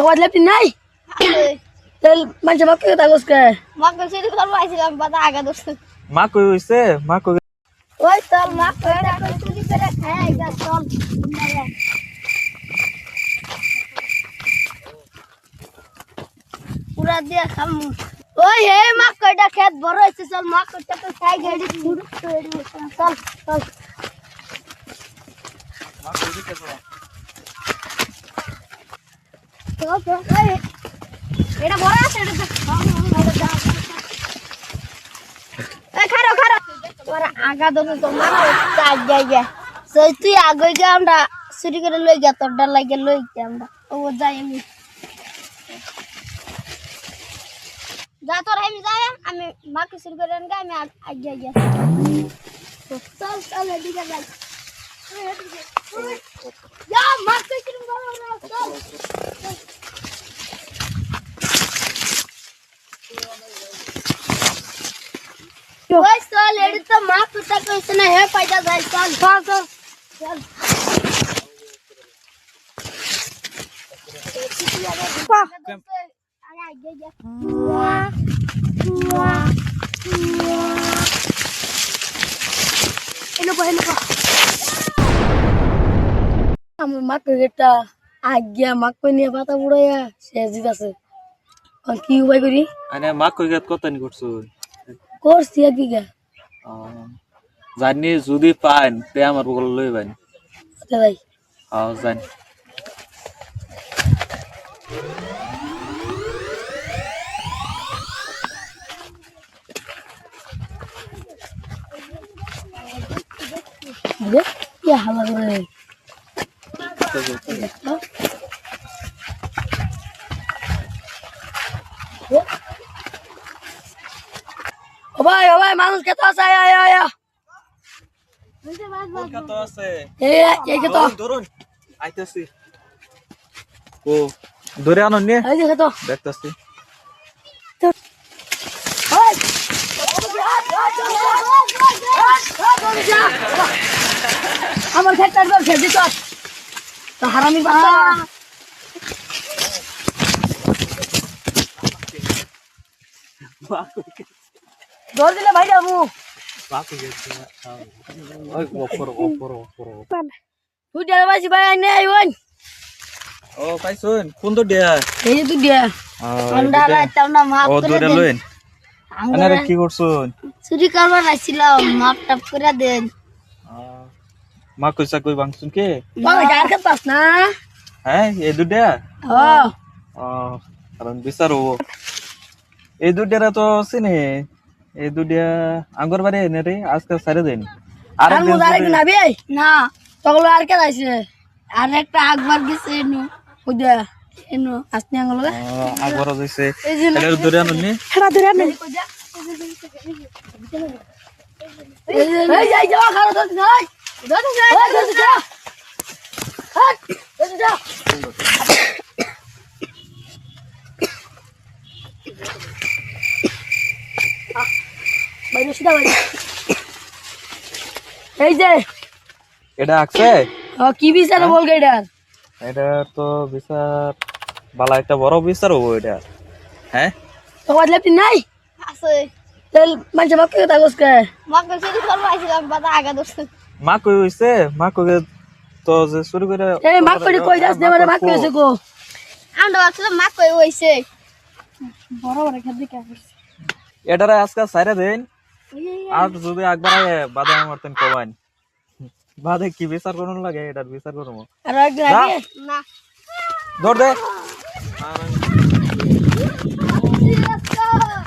সবাই লেপটি নাই তেল মানুষ মাকে কথা কইছে মাকে সেটা করব আইছিলাম বাদা আগা দোস্ত মা কই হইছে মা কই ওই চল মা কইটা কই চুরি করে খায় যা চল পুরা দিয়া খাম ওই হে মা কইটা খেত বড় হইছে চল মা কইটা তো খাই গাড়ি শুরু করে চল চল মা কই দিতে তো চল চল এই এটা বড় আছে এটা এই খারো খারো তোরা আগা দনে তো মার কাজ যাইয়া সই তুই আগে গিয়ে আমরা চুরি করে লই গিয়া তোর ডর লাগে লই গিয়া আমরা ও যাই আমি যা তোর আমি যাই আমি মাকে চুরি করে আনগা আমি আগে গিয়া চল চল এদিকে যাই যা মাকে চুরি করো না চল ওই চল এডি তো মা কুটা কইছে না হে পাইদা যাই চল চল চল চল আমার মাকে যেটা আজ্ঞা মাকে নিয়ে পাতা বুড়াইয়া শেষ দিতেছে কি উপায় করি আরে মা কই গাত কত নি করছো করছি এক বিঘা জানি যদি পান তে আমার বগল লইবেন ভাই জানি কি হালা করে ও ভাই মানুষ কত আছে আয় আয় আয় কত আছে এই কত ধরুন আইতাছি ও ধরে আনো নে এই যে কত দেখতাছি ওই আমার খেতার দর খেদি তো হারামি বাচ্চা দৌড় দিলে ভাই যাবো তুই ডেরা বাজি ভাই আই নাই ওই ও পাইছুন কোন তো দিয়া এই যে তুই দিয়া আমরা রাইতাম না মাফ ও করে ধরে দেন লইন আনারে কি করছুন চুরি করবার আইছিলাম মাফ টাপ করে দেন মা কইসা কই বাংছুন কে বাবা যার কাছে পাস না হ্যাঁ এই দুটা ও কারণ বিচার হবো এই দুটারা তো চিনি এই দুটা আঙ্গর বাড়ি এনে রে আজকে সারে দেন আর আর মুদারে কি নাবি না তগলো আর কে আইছে আর একটা আকবার গেছে এনু ওইদা এনো আসনি আঙ্গলো আগর হইছে এলে ধরে আনুন নি হেডা ধরে আনে এই যাই যাও খালো তো নাই ধর যা হাট যা বাইরে সিধা বাইরে এই যে এটা আছে কি বিচার বল গেডার এটা তো বিচার বালা একটা বড় বিচার হবো এটা হ্যাঁ তো বদলাপটি নাই আছে তেল মানুষ মাকে কথা কইছে মাকে চুরি করব আইছিলাম বাদা আগা দোস্ত মা কই হইছে মা কই তো যে শুরু করে এই মাক কই যাস দে মানে মাক কইছে গো আমরা আসলে মা কই হইছে বড় বড় খেদি কে করছে এটারে আজকে সাইরা দেন আর যদি একবার আগে বাদে আমার তেন কবান বাদে কি বিচার করুন লাগে এটার বিচার করবো আর একদিন আগে না ধর দে